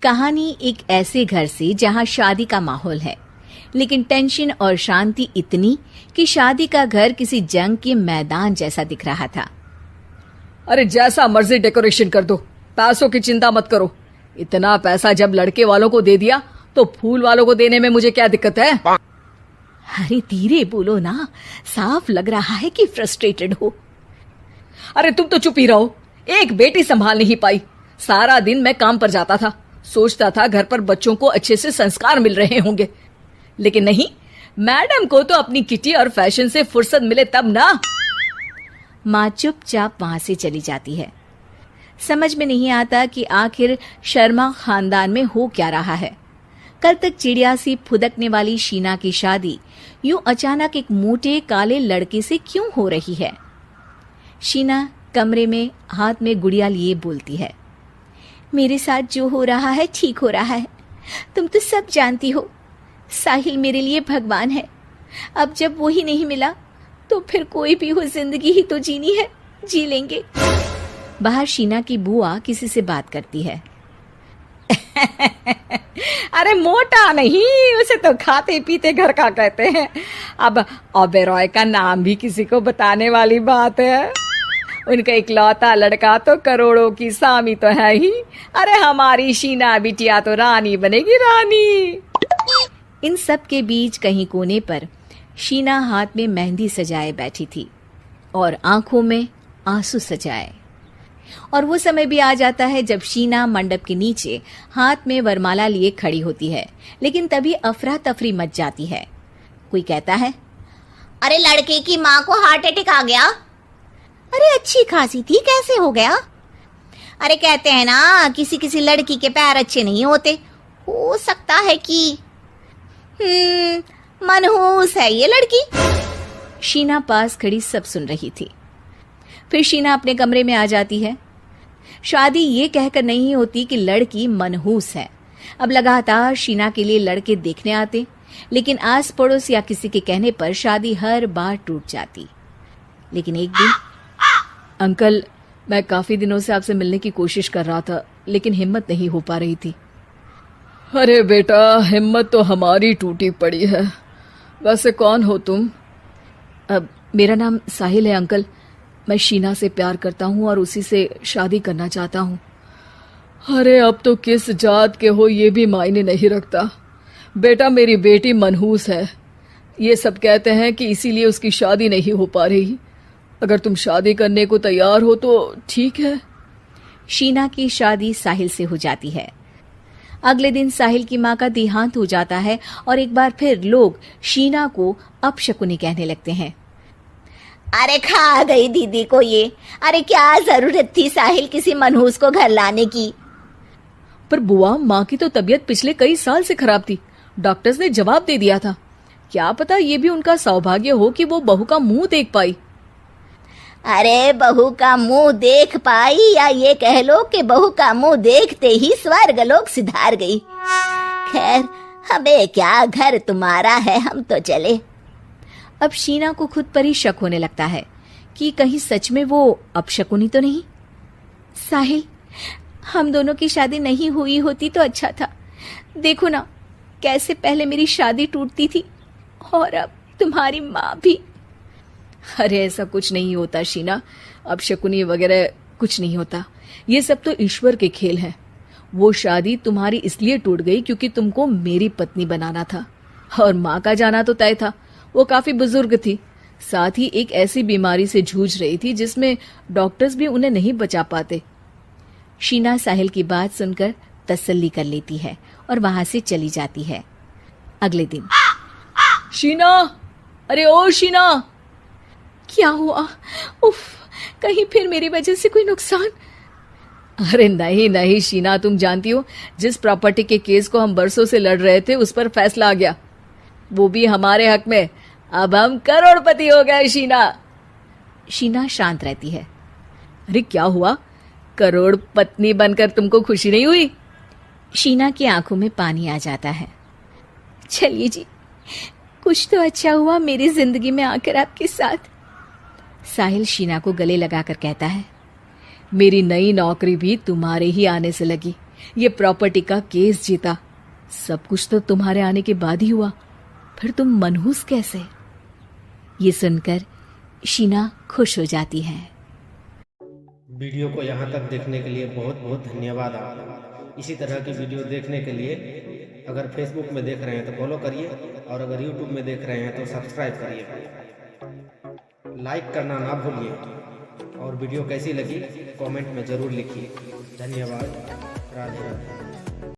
कहानी एक ऐसे घर से जहां शादी का माहौल है, लेकिन टेंशन और शांति इतनी कि शादी का घर किसी जंग के मैदान जैसा दिख रहा था। अरे जैसा मर्जी डेकोरेशन कर दो, पैसों की चिंता मत करो। इतना पैसा जब लड़के वालों को दे दिया तो फूल वालों को देने में मुझे क्या दिक्कत है? अरे धीरे बोलो ना, साफ लग रहा है कि फ्रस्ट्रेटेड हो। अरे तुम तो चुप ही रहो। एक बेटी संभाल नहीं पाई। सारा दिन मैं काम पर जाता था, सोचता था घर पर बच्चों को अच्छे से संस्कार मिल रहे होंगे, लेकिन नहीं, मैडम को तो अपनी किटी और फैशन से फुर्सत मिले तब ना। माँ चुपचाप वहां से चली जाती है। समझ में नहीं आता कि आखिर शर्मा खानदान में हो क्या रहा है। कल तक चिड़िया सी फुदकने वाली शीना की शादी यूं अचानक एक मोटे काले लड़के से क्यों हो रही है? शीना कमरे में हाथ में गुड़िया लिए बोलती है, मेरे साथ जो हो रहा है ठीक हो रहा है। तुम तो सब जानती हो, साहिल मेरे लिए भगवान है। अब जब वो ही नहीं मिला तो फिर कोई भी हो, जिंदगी ही तो जीनी है, जी लेंगे। बाहर शीना की बुआ किसी से बात करती है। अरे मोटा नहीं, उसे तो खाते पीते घर का कहते हैं। अब ओबेरॉय का नाम भी किसी को बताने वाली बात है। उनका इकलौता लड़का तो करोड़ों की सामी तो है ही। अरे हमारी शीना बिटिया तो रानी बनेगी, रानी। इन सब के बीच कहीं कोने पर शीना हाथ में मेहंदी सजाए बैठी थी और आंखों में आंसू सजाए। और वो समय भी आ जाता है जब शीना मंडप के नीचे हाथ में वरमाला लिए खड़ी होती है, लेकिन तभी अफरा तफरी मच जाती है। कोई कहता है, अरे लड़के की माँ को हार्ट अटैक आ गया। अरे अच्छी खासी थी, कैसे हो गया? अरे कहते हैं ना, किसी किसी लड़की के पैर अच्छे नहीं होते, हो सकता है कि मनहूस है ये लड़की। शीना पास खड़ी सब सुन रही थी। फिर शीना अपने कमरे में आ जाती है। शादी ये कहकर नहीं होती कि लड़की मनहूस है। अब लगातार शीना के लिए लड़के देखने आते, लेकिन आस पड़ोस या किसी के कहने पर शादी हर बार टूट जाती। लेकिन एक दिन, अंकल, मैं काफी दिनों से आपसे मिलने की कोशिश कर रहा था, लेकिन हिम्मत नहीं हो पा रही थी। अरे बेटा, हिम्मत तो हमारी टूटी पड़ी है। वैसे कौन हो तुम? अब मेरा नाम साहिल है अंकल। मैं शीना से प्यार करता हूँ और उसी से शादी करना चाहता हूँ। अरे अब तो किस जात के हो ये भी मायने नहीं रखता। बेटा, मेरी बेटी मनहूस है, ये सब कहते हैं कि इसीलिए उसकी शादी नहीं हो पा रही। अगर तुम शादी करने को तैयार हो तो ठीक है। शीना की शादी साहिल से हो जाती है। अगले दिन साहिल की माँ का देहांत हो जाता है और एक बार फिर लोग शीना को अपशकुनी कहने लगते हैं। अरे खा गई दीदी को ये। अरे क्या जरूरत थी साहिल किसी मनहूस को घर लाने की? पर बुआ, माँ की तो तबीयत पिछले कई साल से खराब थी। डॉक्टर्स ने जवाब दे दिया था। क्या पता ये भी उनका सौभाग्य हो कि वो बहू का मुंह देख पाई। अरे बहू का मुंह देख पाई, या ये कह लो कि बहू का मुंह देखते ही स्वर्ग लोक सिधार गई। खैर, हमें क्या, घर तुम्हारा है, हम तो चले। अब शीना को खुद पर ही शक होने लगता है कि कहीं सच में वो अपशकुनी तो नहीं। साहिल, हम दोनों की शादी नहीं हुई होती तो अच्छा था। देखो ना, कैसे पहले मेरी शादी टूटती थी और अब तुम्हारी माँ भी। अरे ऐसा कुछ नहीं होता शीना, अपशकुनी वगैरह कुछ नहीं होता। ये सब तो ईश्वर के खेल हैं। वो शादी तुम्हारी इसलिए टूट गई क्योंकि तुमको मेरी पत्नी बनाना था, और माँ का जाना तो तय था। वो काफी बुजुर्ग थी, साथ ही एक ऐसी बीमारी से जूझ रही थी जिसमें डॉक्टर्स भी उन्हें नहीं बचा पाते। शीना साहिल की बात सुनकर तसल्ली कर लेती है और वहां से चली जाती है। अगले दिन, शीना, अरे ओ शीना। क्या हुआ? उफ, कहीं फिर मेरी वजह से कोई नुकसान? अरे नहीं नहीं शीना, तुम जानती हो, जिस प्रॉपर्टी के केस को हम बरसों से लड़ रहे थे उस पर फैसला आ गया, वो भी हमारे हक में। अब हम करोड़पति हो गए शीना। शीना शांत रहती है। अरे क्या हुआ? करोड़ पत्नी बनकर तुमको खुशी नहीं हुई? शीना की आंखों में पानी आ जाता है। चलिए जी, कुछ तो अच्छा हुआ मेरी जिंदगी में आकर आपके साथ। साहिल शीना को गले लगाकर कहता है, मेरी नई नौकरी भी तुम्हारे ही आने से लगी। ये प्रॉपर्टी का केस जीता। सब कुछ तो तुम्हारे आने के बाद ही हुआ, फिर तुम मनहूस कैसे? ये सुनकर शीना खुश हो जाती है। वीडियो को यहाँ तक देखने के लिए बहुत बहुत धन्यवाद आपका। इसी तरह की वीडियो देखने के लिए अगर फेसबुक में देख रहे हैं तो फॉलो करिए, और अगर यूट्यूब में देख रहे हैं तो सब्सक्राइब करिए। लाइक करना ना भूलिए, और वीडियो कैसी लगी कमेंट में ज़रूर लिखिए। धन्यवाद। राधे राधे।